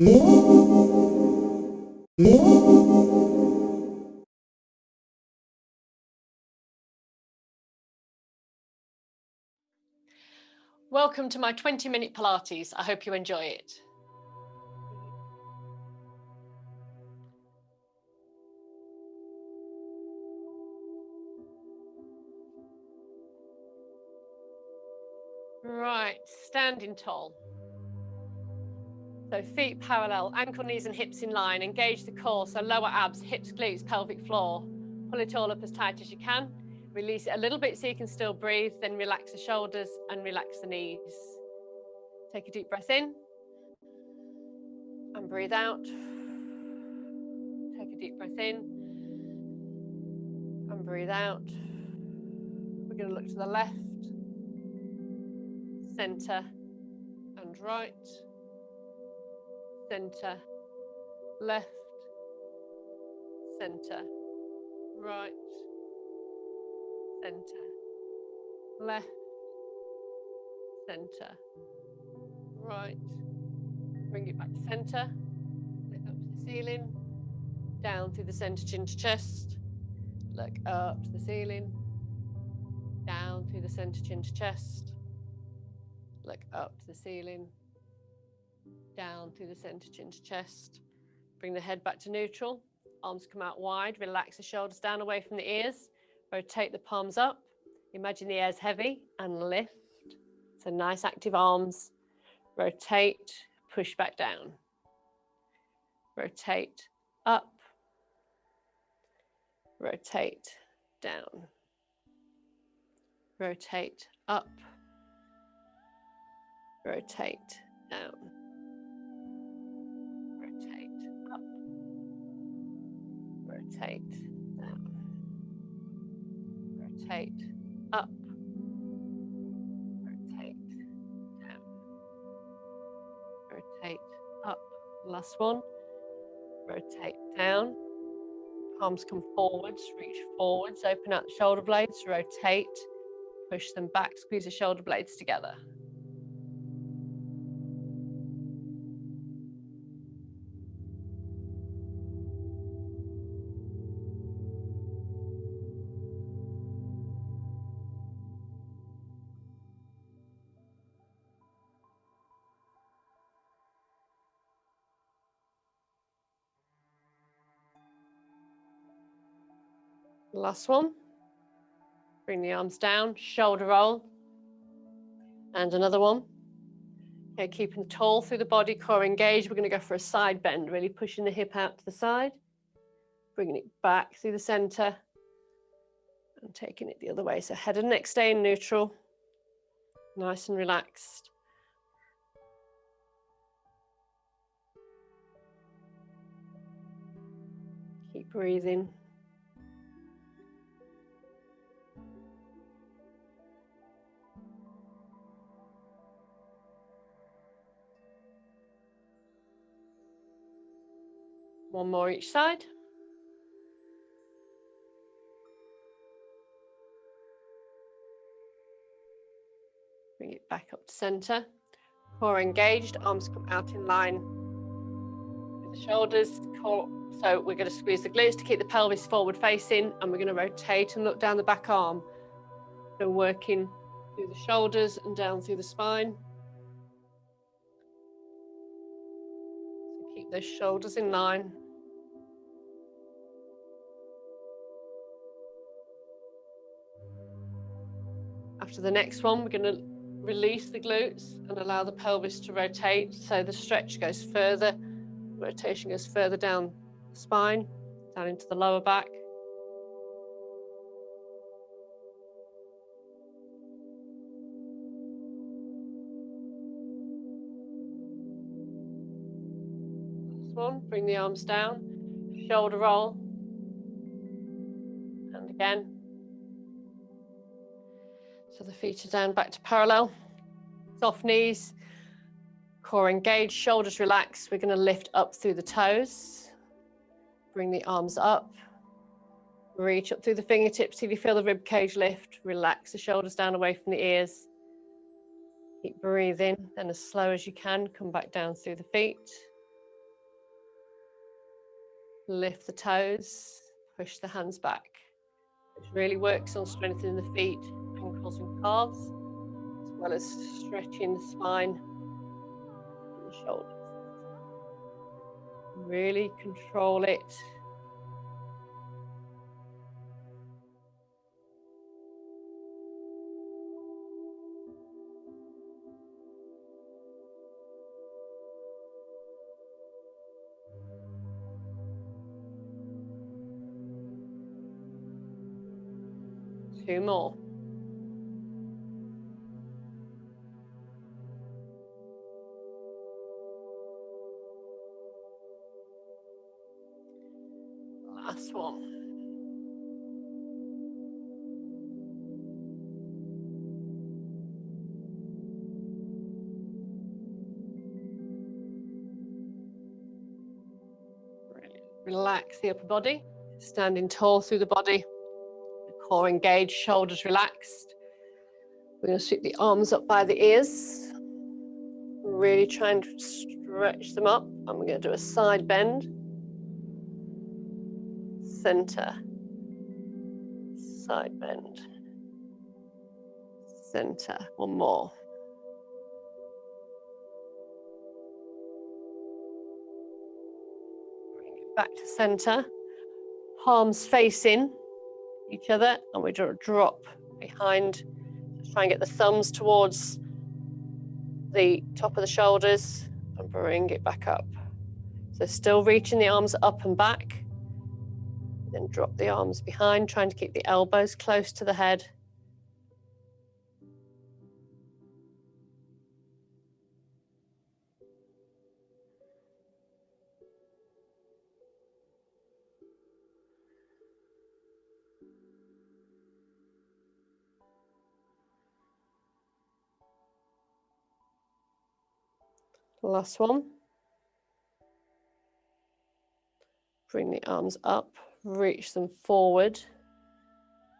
Welcome to my 20-minute Pilates. I hope you enjoy it. Right, standing tall. So feet parallel, ankle, knees and hips in line. Engage the core, so lower abs, hips, glutes, pelvic floor. Pull it all up as tight as you can. Release it a little bit so you can still breathe. Then relax the shoulders and relax the knees. Take a deep breath in. And breathe out. Take a deep breath in. And breathe out. We're going to look to the left, center, and right. Center, left, center, right, center, left, center, right. Bring it back to center, look up to the ceiling, down through the center, chin to chest, look up to the ceiling, down through the center, chin to chest, look up to the ceiling, down through the center, chin to chest. Bring the head back to neutral, arms come out wide, relax the shoulders down away from the ears, rotate the palms up, imagine the air's heavy and lift. So nice active arms, rotate, push back down, rotate up, rotate down, rotate up, rotate down, rotate up, rotate down, rotate up, rotate down, rotate up. Last one, rotate down, palms come forwards, reach forwards, open out the shoulder blades, rotate, push them back, squeeze the shoulder blades together. Last one. Bring the arms down, shoulder roll. And another one. Okay, keeping tall through the body, core engaged. We're going to go for a side bend, really pushing the hip out to the side. Bringing it back through the center. And taking it the other way. So head and neck stay in neutral. Nice and relaxed. Keep breathing. One more each side. Bring it back up to center. Core engaged, arms come out in line with the shoulders. Core. So we're going to squeeze the glutes to keep the pelvis forward facing, and we're going to rotate and look down the back arm. So working through the shoulders and down through the spine. So keep those shoulders in line. After the next one, we're going to release the glutes and allow the pelvis to rotate. So the stretch goes further, rotation goes further down the spine, down into the lower back. Last one, bring the arms down, shoulder roll, and again. So the feet are down, back to parallel. Soft knees, core engaged, shoulders relaxed. We're going to lift up through the toes. Bring the arms up. Reach up through the fingertips till you feel the rib cage lift. Relax the shoulders down away from the ears. Keep breathing. Then as slow as you can, come back down through the feet. Lift the toes, push the hands back. Which really works on strengthening the feet, ankles and calves, as well as stretching the spine and the shoulders. Really control it. Two more. Last one. Brilliant. Relax the upper body, standing tall through the body, the core engaged, shoulders relaxed. We're going to sweep the arms up by the ears. Really try and stretch them up, and we're going to do a side bend. Center, side bend, center. One more. Bring it back to center. Palms facing each other, and we drop behind. Just try and get the thumbs towards the top of the shoulders and bring it back up. So still reaching the arms up and back. Then drop the arms behind, trying to keep the elbows close to the head. Last one. Bring the arms up, reach them forward,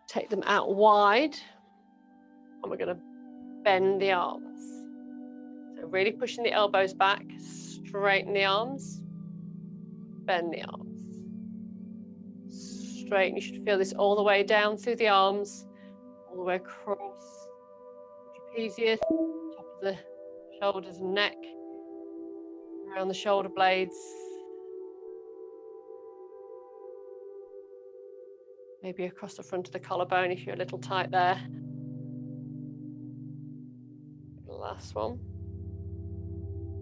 take them out wide, and we're going to bend the arms. So really pushing the elbows back, straighten the arms, bend the arms. Straighten, you should feel this all the way down through the arms, all the way across the trapezius, top of the shoulders and neck, around the shoulder blades. Maybe across the front of the collarbone if you're a little tight there. Last one.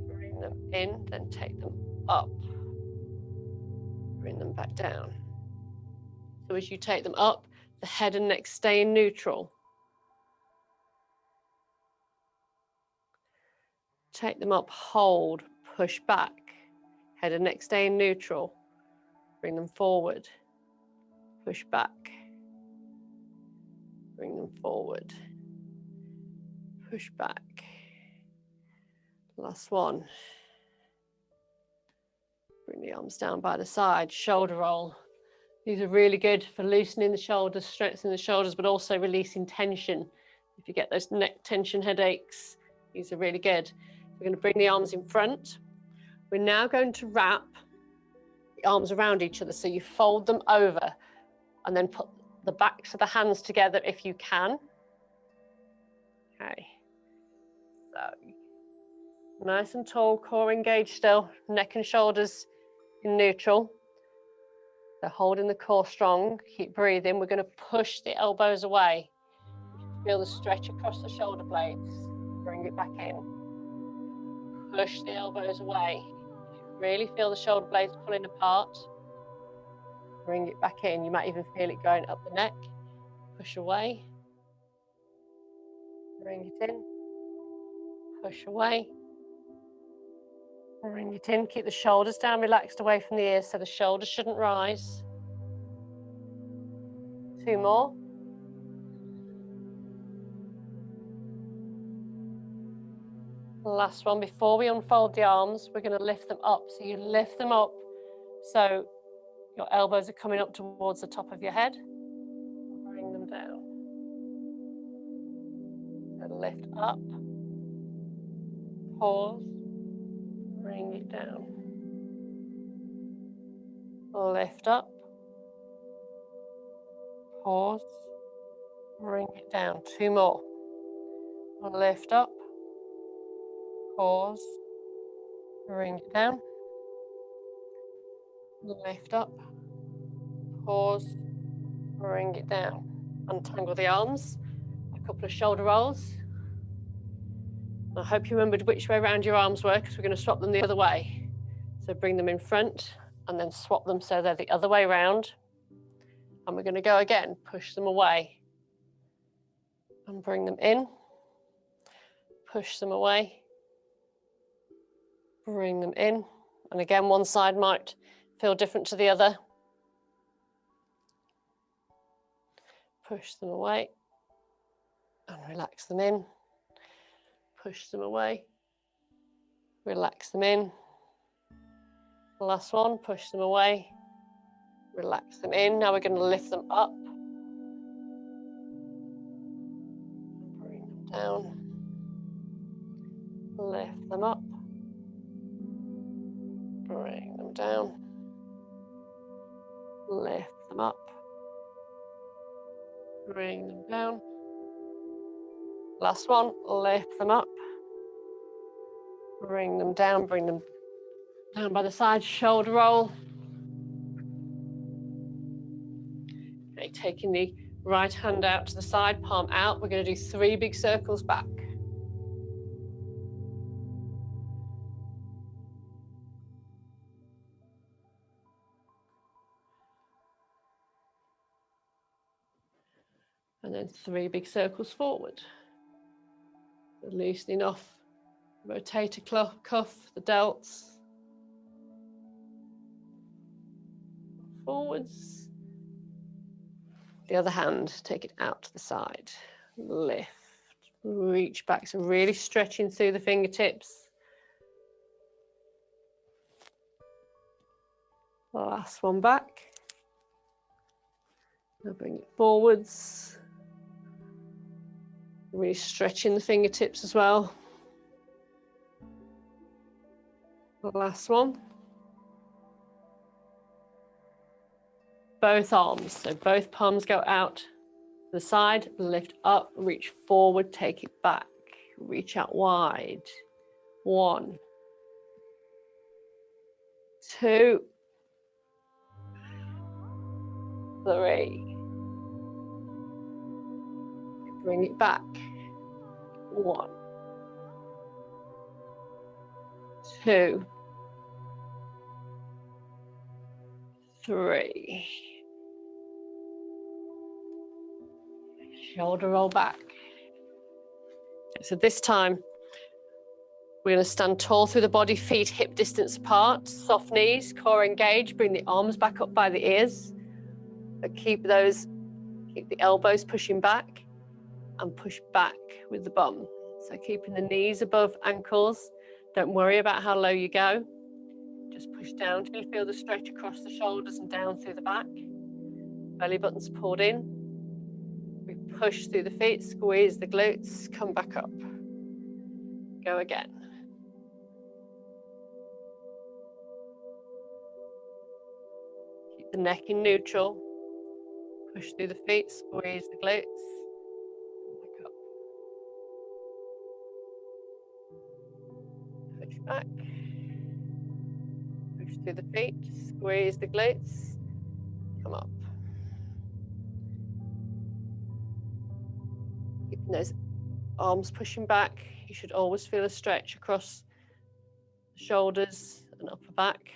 Bring them in, then take them up. Bring them back down. So as you take them up, the head and neck stay in neutral. Take them up, hold, push back. Head and neck stay in neutral. Bring them forward. Push back. Bring them forward. Push back. Last one. Bring the arms down by the side, shoulder roll. These are really good for loosening the shoulders, strengthening the shoulders, but also releasing tension. If you get those neck tension headaches, these are really good. We're going to bring the arms in front. We're now going to wrap the arms around each other. So you fold them over and then put the backs of the hands together if you can. Okay. So nice and tall, core engaged still, neck and shoulders in neutral. So holding the core strong, keep breathing. We're going to push the elbows away. Feel the stretch across the shoulder blades. Bring it back in. Push the elbows away. Really feel the shoulder blades pulling apart. Bring it back in. You might even feel it going up the neck. Push away. Bring it in. Push away. Bring it in. Keep the shoulders down, relaxed away from the ears, so the shoulders shouldn't rise. Two more. Last one. Before we unfold the arms, we're going to lift them up. So you lift them up so your elbows are coming up towards the top of your head. Bring them down. So lift up. Pause. Bring it down. lift up, pause, bring it down. 2 more. Lift up, pause, bring it down. Lift up, pause, bring it down. Untangle the arms, a couple of shoulder rolls. I hope you remembered which way around your arms were, because we're going to swap them the other way. So bring them in front and then swap them so they're the other way around. And we're going to go again, push them away and bring them in, push them away, bring them in. And again, one side might feel different to the other. Push them away and relax them in. Push them away, relax them in. Last one, push them away, relax them in. Now we're going to lift them up, bring them down, lift them up, bring them down, lift them up, bring them down. Last one, lift them up, bring them down by the side, shoulder roll. Okay, taking the right hand out to the side, palm out. We're going to do 3 big circles back. And then 3 big circles forward. Loosening off rotator cuff, the delts. Forwards. The other hand, take it out to the side. Lift, reach back. So really stretching through the fingertips. Last one back. Now bring it forwards. Really stretching the fingertips as well. Last one. Both arms, so both palms go out to the side, lift up, reach forward, take it back, reach out wide. 1, 2, 3. Bring it back. 1, 2, 3. Shoulder roll back. So this time, we're going to stand tall through the body, feet hip distance apart, soft knees, core engaged, bring the arms back up by the ears. But keep the elbows pushing back and push back with the bum. So keeping the knees above ankles. Don't worry about how low you go. Just push down till you feel the stretch across the shoulders and down through the back. Belly button's pulled in. We push through the feet, squeeze the glutes, come back up. Go again. Keep the neck in neutral. Push through the feet, squeeze the glutes. Back up. Push back. Push through the feet, squeeze the glutes. Come up. Keeping those arms pushing back. You should always feel a stretch across the shoulders and upper back.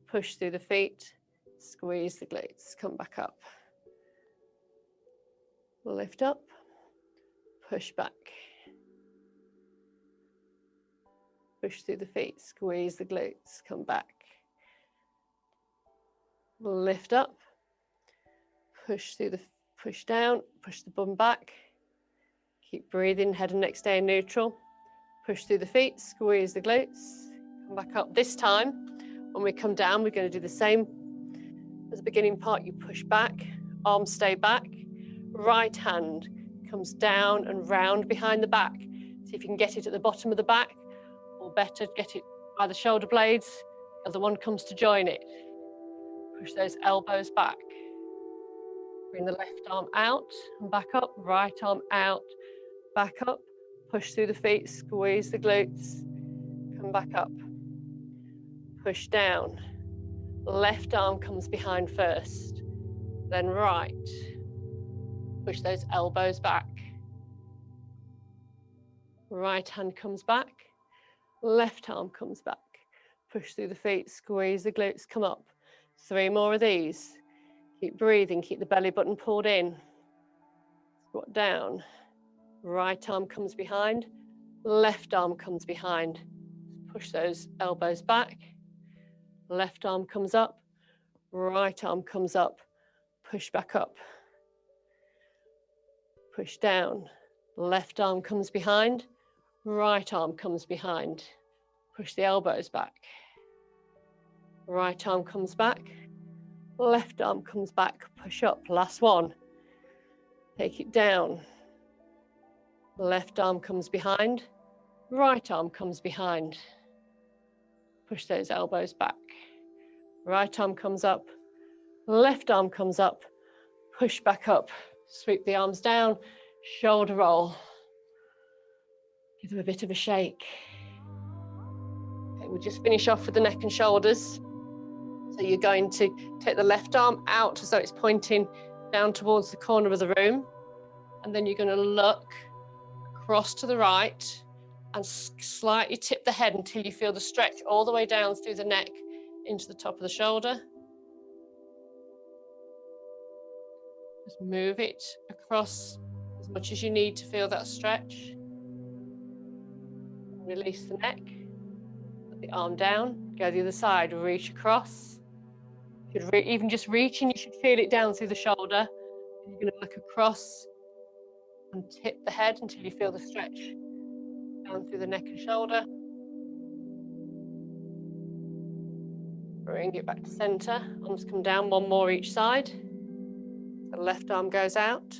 Push through the feet, squeeze the glutes, come back up. Lift up, push back. Push through the feet, squeeze the glutes, come back. Lift up, push down, push the bum back. Keep breathing, head and neck stay in neutral. Push through the feet, squeeze the glutes, come back up. This time, when we come down, we're going to do the same as the beginning part. You push back, arms stay back. Right hand comes down and round behind the back. See if you can get it at the bottom of the back, or better, get it by the shoulder blades. The other one comes to join it. Push those elbows back. Bring the left arm out and back up, right arm out, back up. Push through the feet, squeeze the glutes, come back up. Push down. Left arm comes behind first, then right. Push those elbows back. Right hand comes back, left arm comes back. Push through the feet, squeeze the glutes, come up. 3 more of these. Keep breathing, keep the belly button pulled in. Squat down. Right arm comes behind, left arm comes behind. Push those elbows back. Left arm comes up, right arm comes up. Push back up. Push down. Left arm comes behind, right arm comes behind. Push the elbows back. Right arm comes back, left arm comes back. Push up. Last one. Take it down. Left arm comes behind, right arm comes behind. Push those elbows back. Right arm comes up, left arm comes up. Push back up. Sweep the arms down, shoulder roll. Give them a bit of a shake. Okay, we'll just finish off with the neck and shoulders. So you're going to take the left arm out as though it's pointing down towards the corner of the room. And then you're going to look across to the right and slightly tip the head until you feel the stretch all the way down through the neck into the top of the shoulder. Just move it across as much as you need to feel that stretch. Release the neck. Put the arm down. Go the other side. Reach across. Even just reaching, you should feel it down through the shoulder. You're going to look across and tip the head until you feel the stretch down through the neck and shoulder. Bring it back to center. Arms come down, 1 more each side. The left arm goes out.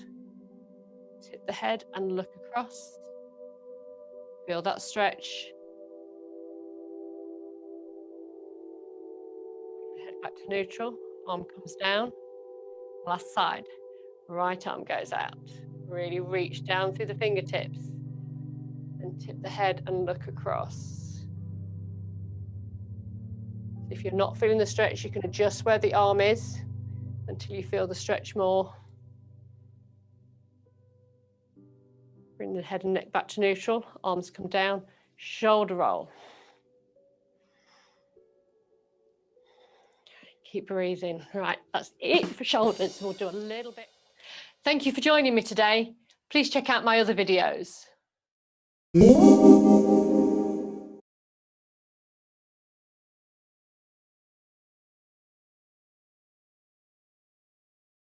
Tip the head and look across. Feel that stretch. Head back to neutral. Arm comes down. Last side. Right arm goes out. Really reach down through the fingertips. And tip the head and look across. If you're not feeling the stretch, you can adjust where the arm is until you feel the stretch more. Bring the head and neck back to neutral. Arms come down. Shoulder roll. Keep breathing. Right, that's it for shoulders. We'll do a little bit. Thank you for joining me today. Please check out my other videos.